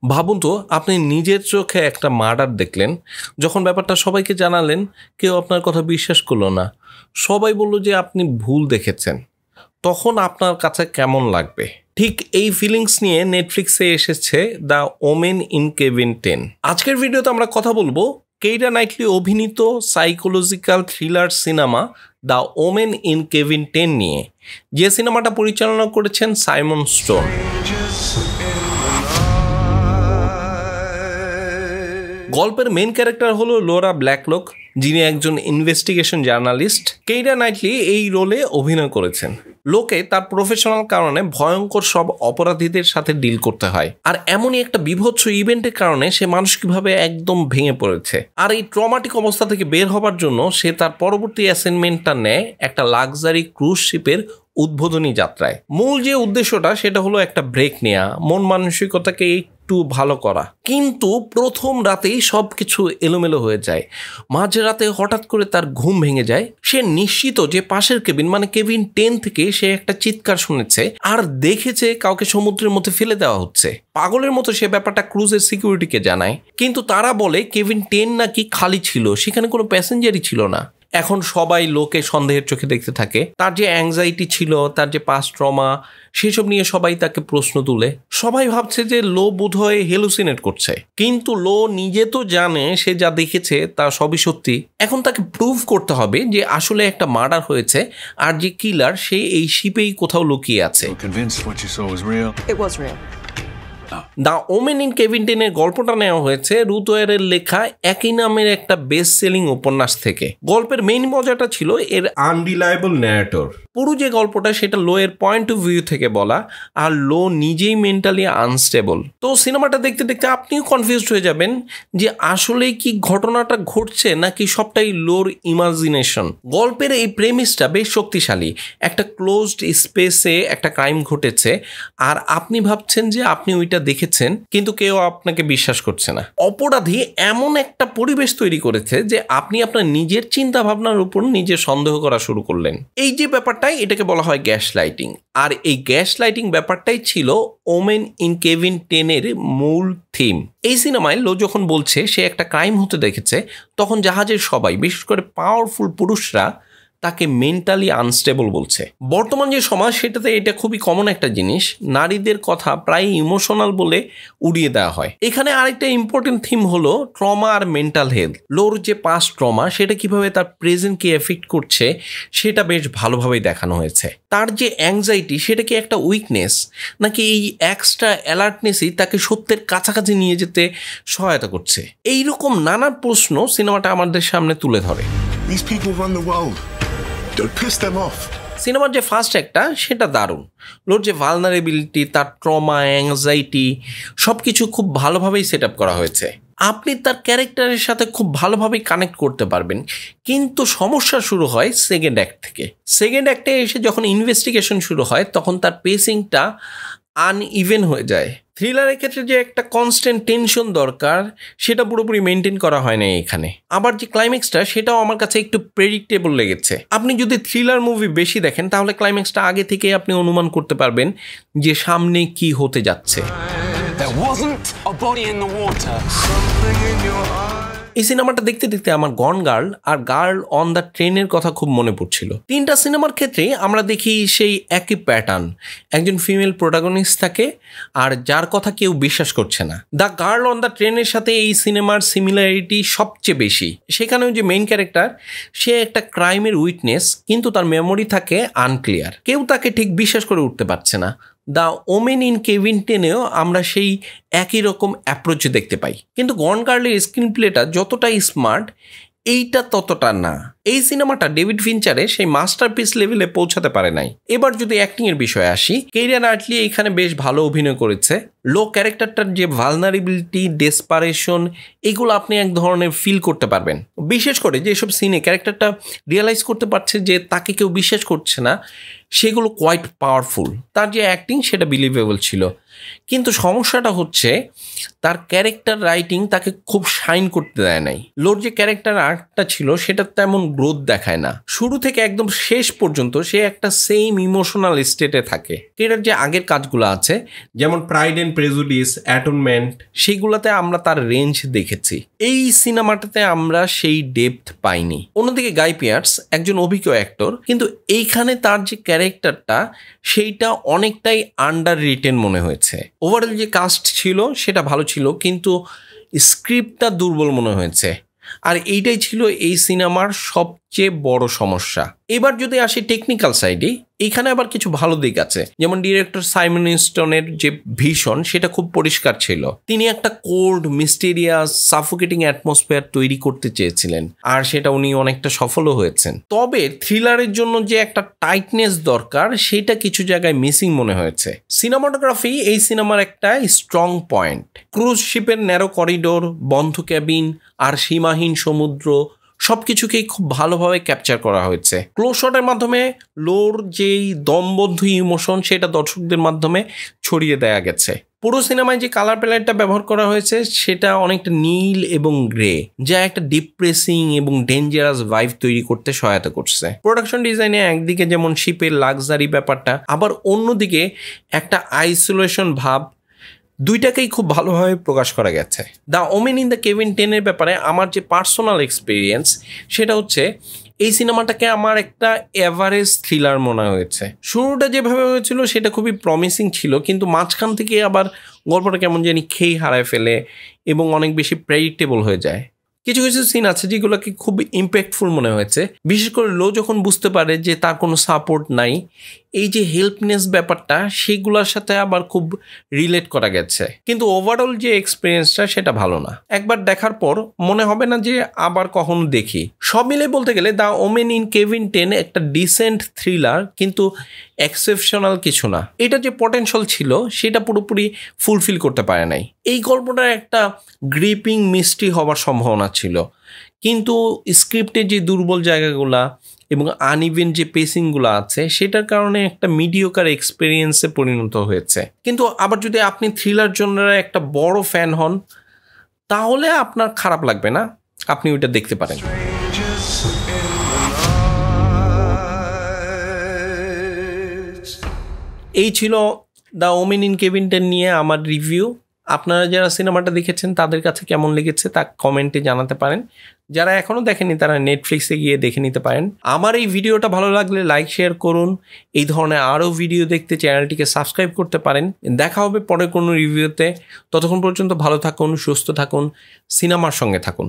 ভাবুন তো আপনি নিজের চোখে একটা মার্ডার দেখলেন, যখন ব্যাপারটা সবাইকে জানালেন কেউ আপনার কথা বিশ্বাস করলো না, সবাই বলল যে আপনি ভুল দেখেছেন, তখন আপনার কাছে কেমন লাগবে? ঠিক এই ফিলিংস নিয়ে নেটফ্লিক্সে এসেছে দ্য ওমেন ইন কেভিন 10। আজকের ভিডিওতে আমরা কথা বলবো কেইরা নাইটলি অভিনীত psychological thriller cinema the women in Kevin 10 নিয়ে, যে সিনেমাটা পরিচালনা করেছেন সাইমন স্টোন। গল্পের মেন ক্যারেক্টার হলো লোরা ব্ল্যাকলক, যিনি একজন ইনভেস্টিগেশন জার্নালিস্ট। কেইরা নাইটলি এই রোলে অভিনয় করেছেন। লোকে তার প্রফেশনাল কারণে ভয়ঙ্কর সব অপরাধীদের সাথে ডিল করতে হয়, আর এমনই একটা বিভৎস ইভেন্টের কারণে সে মানসিকভাবে একদম ভেঙে পড়েছে। আর এই ট্রমাটিক অবস্থা থেকে বের হবার জন্য সে তার পরবর্তী অ্যাসাইনমেন্টটা নেয় একটা লাক্সারি ক্রুজ শিপের উদ্বোধনী যাত্রায়। মূল যে উদ্দেশ্যটা সেটা হলো একটা ব্রেক নেওয়া, মন মানসিকতাকে একটু ভালো করা। কিন্তু প্রথম রাতেই সব কিছু এলোমেলো হয়ে যায়। মাঝরাতে হঠাৎ করে তার ঘুম ভেঙে যায়। সে নিশ্চিত যে পাশের কেবিন মানে কেভিন 10 থেকে সে একটা চিৎকার শুনেছে আর দেখেছে কাউকে সমুদ্রের মধ্যে ফেলে দেওয়া হচ্ছে। পাগলের মতো সে ব্যাপারটা ক্রুজের সিকিউরিটিকে জানায়, কিন্তু তারা বলে কেভিন 10 নাকি খালি ছিল, সেখানে কোনো প্যাসেঞ্জারই ছিল না। এখন সবাই লোকে সন্দেহের চোখে দেখতে থাকে। তার যে অ্যাংজাইটি ছিল, তার যে পাস্ট ট্রমা, সেসব নিয়ে সবাই তাকে প্রশ্ন তুলে। সবাই ভাবছে যে লো বোধহয় হেলুসিনেট করছে, কিন্তু লো নিজে তো জানে সে যা দেখেছে তা সবই সত্যি। এখন তাকে প্রুভ করতে হবে যে আসলে একটা মার্ডার হয়েছে, আর যে কিলার সে এই শিপেই কোথাও লুকিয়ে আছে। দ্য ওমেন ইন কেভিন 10 এর গল্পটা নেওয়া হয়েছে রুথ ওয়ারের লেখা একই নামের একটা বেস্ট সেলিং উপন্যাস থেকে। গল্পের মেইন মজাটা ছিল এর আনরিলায়েবল ন্যারেটর। পুরো যে গল্পটা সেটা লো এর পয়েন্ট অফ ভিউ থেকে বলা, আর লো নিজেই মেন্টালি আনস্টেবল। তো সিনেমাটা দেখতে দেখতে আপনিও কনফিউজড হয়ে যাবেন যে আসলে কি ঘটনাটা ঘটছে নাকি সবটাই লোর ইমাজিনেশন। গল্পের এই প্রেমিসটা বেশ শক্তিশালী। একটা ক্লোজড স্পেসে একটা ক্রাইম ঘটেছে, আর আপনি ভাবছেন যে আপনি ওইটা দেখেছেন, কিন্তু কেউ আপনাকে বিশ্বাস করছে না। অপরাধী এমন একটা পরিবেশ তৈরি করেছে যে আপনি আপনার নিজের চিন্তা ভাবনার উপর নিজে সন্দেহ করা শুরু করলেন। এই যে ব্যাপারটাই, এটাকে বলা হয় গ্যাস লাইটিং। আর এই গ্যাস লাইটিং ব্যাপারটাই ছিল ওমেন ইন কেভিন 10 এর মূল থিম। এই সিনেমায় লো যখন বলছে সে একটা ক্রাইম হতে দেখেছে, তখন জাহাজের সবাই, বিশেষ করে পাওয়ারফুল পুরুষরা, তাকে মেন্টালি আনস্টেবল বলছে। বর্তমান যে সমাজ সেটাতে এটা খুবই কমন একটা জিনিস। নারীদের কথা প্রায় ইমোশনাল বলে উড়িয়ে দেওয়া হয়। এখানে আরেকটা ইম্পর্টেন্ট থিম হলো ট্রমা আর মেন্টাল হেলথ। লোর যে পাস্ট ট্রমা সেটা কিভাবে তার প্রেজেন্টকে এফেক্ট করছে সেটা বেশ ভালোভাবেই দেখানো হয়েছে। তার যে অ্যাংজাইটি সেটা কি একটা উইকনেস, নাকি এই এক্সট্রা অ্যালার্টনেসই তাকে সত্যের কাছাকাছি নিয়ে যেতে সহায়তা করছে? এইরকম নানা প্রশ্ন সিনেমাটা আমাদের সামনে তুলে ধরে। সিনেমার যে ফার্স্ট একটা সেটা দারুণ। লোর যে ভালনারেবিলিটি, তার ট্রমা, অ্যাংজাইটি সব কিছু খুব ভালোভাবেই সেট আপ করা হয়েছে। আপনি তার ক্যারেক্টারের সাথে খুব ভালোভাবেই কানেক্ট করতে পারবেন। কিন্তু সমস্যা শুরু হয় সেকেন্ড অ্যাক্ট থেকে। সেকেন্ড অ্যাক্টে এসে যখন ইনভেস্টিগেশন শুরু হয় তখন তার পেসিংটা আনইভেন হয়ে যায়। থ্রিলারের ক্ষেত্রে যে একটা কনস্ট্যান্ট টেনশন দরকার সেটা পুরোপুরি মেনটেন করা হয় না এখানে। আবার যে ক্লাইম্যাক্সটা সেটাও আমার কাছে একটু প্রেডিক্টেবল লেগেছে। আপনি যদি থ্রিলার মুভি বেশি দেখেন তাহলে ক্লাইম্যাক্সটা আগে থেকে আপনি অনুমান করতে পারবেন যে সামনে কি হতে যাচ্ছে। এই সিনেমাটা দেখতে দেখতে আমার গন গার্ল আর গার্ল অন দ্য ট্রেনের কথা খুব মনে পড়ছিল। তিনটা সিনেমার ক্ষেত্রে আমরা দেখি সেই একই প্যাটার্ন। একজন ফিমেল প্রোটাগনিস্ট থাকে আর যার কথা কেউ বিশ্বাস করছে না। দ্য গার্ল অন দ্য ট্রেনের সাথে এই সিনেমার সিমিলারিটি সবচেয়ে বেশি। সেখানেও যে মেইন ক্যারেক্টার সে একটা ক্রাইমের উইটনেস, কিন্তু তার মেমোরি থাকে আনক্লিয়ার। কেউ তাকে ঠিক বিশ্বাস করে উঠতে পারছে না। দ্য ওমেন ইন কেভিন 10-এও আমরা সেই একই রকম অ্যাপ্রোচ দেখতে পাই, কিন্তু গন গার্লের স্ক্রিন প্লেটা যতটাই স্মার্ট এইটা ততটা না। এই সিনেমাটা ডেভিড ফিঞ্চারে সেই মাস্টারপিস লেভেলে পৌঁছাতে পারে নাই। এবার যদি অ্যাক্টিং এর বিষয়ে আসি, কেইরা নাইটলি এখানে বেশ ভালো অভিনয় করেছে। লো ক্যারেক্টারটার যে ভালনারেবিলিটি, ডেসপারেশন, এগুলো আপনি এক ধরনের ফিল করতে পারবেন। বিশেষ করে যেসব সিনে ক্যারেক্টারটা রিয়েলাইজ করতে পারছে যে তাকে কেউ বিশ্বাস করছে না, সেগুলো কোয়াইট পাওয়ারফুল। তার যে অ্যাক্টিং সেটা বিলিভেবল ছিল। কিন্তু সমস্যাটা হচ্ছে তার ক্যারেক্টার রাইটিং তাকে খুব শাইন করতে দেয় নাই। লোর যে ক্যারেক্টার আর্টটা ছিল সেটা তেমন গ্রোথ দেখায় না, শুরু থেকে একদম শেষ পর্যন্ত সে একটা সেম ইমোশনাল স্টেটে থাকে। এটার যে আগের কাজগুলো আছে যেমন প্রাইড অ্যান্ড প্রেজুডিস, অ্যাটনমেন্ট, সেইগুলোতে আমরা তার রেঞ্জ দেখেছি। এই সিনেমাটাতে আমরা সেই ডেপথ পাইনি। অন্যদিকে গাই পিয়ার্স একজন অভিজ্ঞ অ্যাক্টর, কিন্তু এইখানে তার যে ক্যারেক্টারটা সেইটা অনেকটাই আন্ডার রিটেন মনে হয়েছে। ওভারঅল যে কাস্ট ছিল সেটা ভালো ছিল, কিন্তু স্ক্রিপ্টটা দুর্বল মনে হয়েছে। আর এইটাই ছিল এই সিনেমার সবচেয়ে বড় সমস্যা। এবার যদি আসি টেকনিক্যাল সাইডে, এখানে আবার কিছু ভালো দিক আছে। যেমন ডিরেক্টর সাইমন স্টোনের যে ভিশন সেটা খুব পরিষ্কার ছিল। তিনি একটা কোল্ড, মিস্টেরিয়াস, সাফোকেটিং অ্যাটমসফিয়ার তৈরি করতে চেয়েছিলেন, আর সেটা উনি অনেকটা সফলও হয়েছেন। তবে থ্রিলারের জন্য যে একটা টাইটনেস দরকার সেটা কিছু জায়গায় মিসিং মনে হয়েছে। সিনেমাটোগ্রাফি এই সিনেমার একটা স্ট্রং পয়েন্ট। ক্রুজ শিপের ন্যারো করিডোর, বন্ধ ক্যাবিন আর সীমাহীন সমুদ্র সবকিছুকেই খুব ভালোভাবে ক্যাপচার করা হয়েছে। ক্লোজ শটের মাধ্যমে লোর যেই দমবন্ধ ইমোশন সেটা দর্শকদের মাধ্যমে ছড়িয়ে দেয়া গেছে। পুরো সিনেমায় যে কালার প্যালেটটা ব্যবহার করা হয়েছে সেটা অনেকটা নীল এবং গ্রে, যা একটা ডিপ্রেসিং এবং ডেঞ্জারাস ভাইব তৈরি করতে সহায়তা করছে। প্রোডাকশন ডিজাইনে একদিকে যেমন শিপের লাক্সারি ব্যাপারটা, আবার অন্যদিকে একটা আইসোলেশন ভাব, দুইটাকেই খুব ভালোভাবে প্রকাশ করা গেছে। The women in the Kevin 10 এর ব্যাপারে আমার যে পার্সোনাল এক্সপিরিয়েন্স সেটা হচ্ছে এই সিনেমাটাকে আমার একটা এভারেজ থ্রিলার মনে হয়েছে। শুরুটা যেভাবে হয়েছিল সেটা খুবই প্রমিসিং ছিল, কিন্তু মাঝখান থেকে আবার গল্পটা কেমন জানি খেই হারায় ফেলে এবং অনেক বেশি প্রেডিক্টেবল হয়ে যায়। কিছু কিছু সিন আছে যেগুলোকে খুব ইম্প্যাক্টফুল মনে হয়েছে, বিশেষ করে লো যখন বুঝতে পারে যে তার কোনো সাপোর্ট নাই, এই যে হেল্পনেস ব্যাপারটা সেগুলোর সাথে আবার খুব রিলেট করা গেছে। কিন্তু ওভারঅল যে এক্সপিরিয়েন্সটা সেটা ভালো না। একবার দেখার পর মনে হবে না যে আবার কখনো দেখি। সব মিলে বলতে গেলে দ্য ওমেন ইন কেভিন 10 একটা ডিসেন্ট থ্রিলার, কিন্তু এক্সেপশনাল কিছু না। এটা যে পটেনশিয়াল ছিল সেটা পুরোপুরি ফুলফিল করতে পারে নাই। এই গল্পটার একটা গ্রিপিং মিস্ট্রি হওয়ার সম্ভাবনা ছিল, কিন্তু স্ক্রিপ্টের যে দুর্বল জায়গাগুলা এবং আনইভেন যে পেসিংগুলো আছে সেটার কারণে একটা মিডিওকার এক্সপিরিয়েন্সে পরিণত হয়েছে। কিন্তু আবার যদি আপনি থ্রিলার জনরার একটা বড় ফ্যান হন তাহলে আপনার খারাপ লাগবে না, আপনি ওইটা দেখতে পারেন। এই ছিল দ্য ওমেন ইন কেভিন 10 নিয়ে আমার রিভিউ। আপনারা যারা সিনেমাটা দেখেছেন তাদের কাছে কেমন লেগেছে তা কমেন্টে জানাতে পারেন। যারা এখনও দেখেনি তারা নেটফ্লিক্সে গিয়ে দেখে নিতে পারেন। আমার এই ভিডিওটা ভালো লাগলে লাইক শেয়ার করুন। এই ধরনের আরও ভিডিও দেখতে চ্যানেলটিকে সাবস্ক্রাইব করতে পারেন। দেখা হবে পরে কোনো রিভিউতে। ততক্ষণ পর্যন্ত ভালো থাকুন, সুস্থ থাকুন, সিনেমার সঙ্গে থাকুন।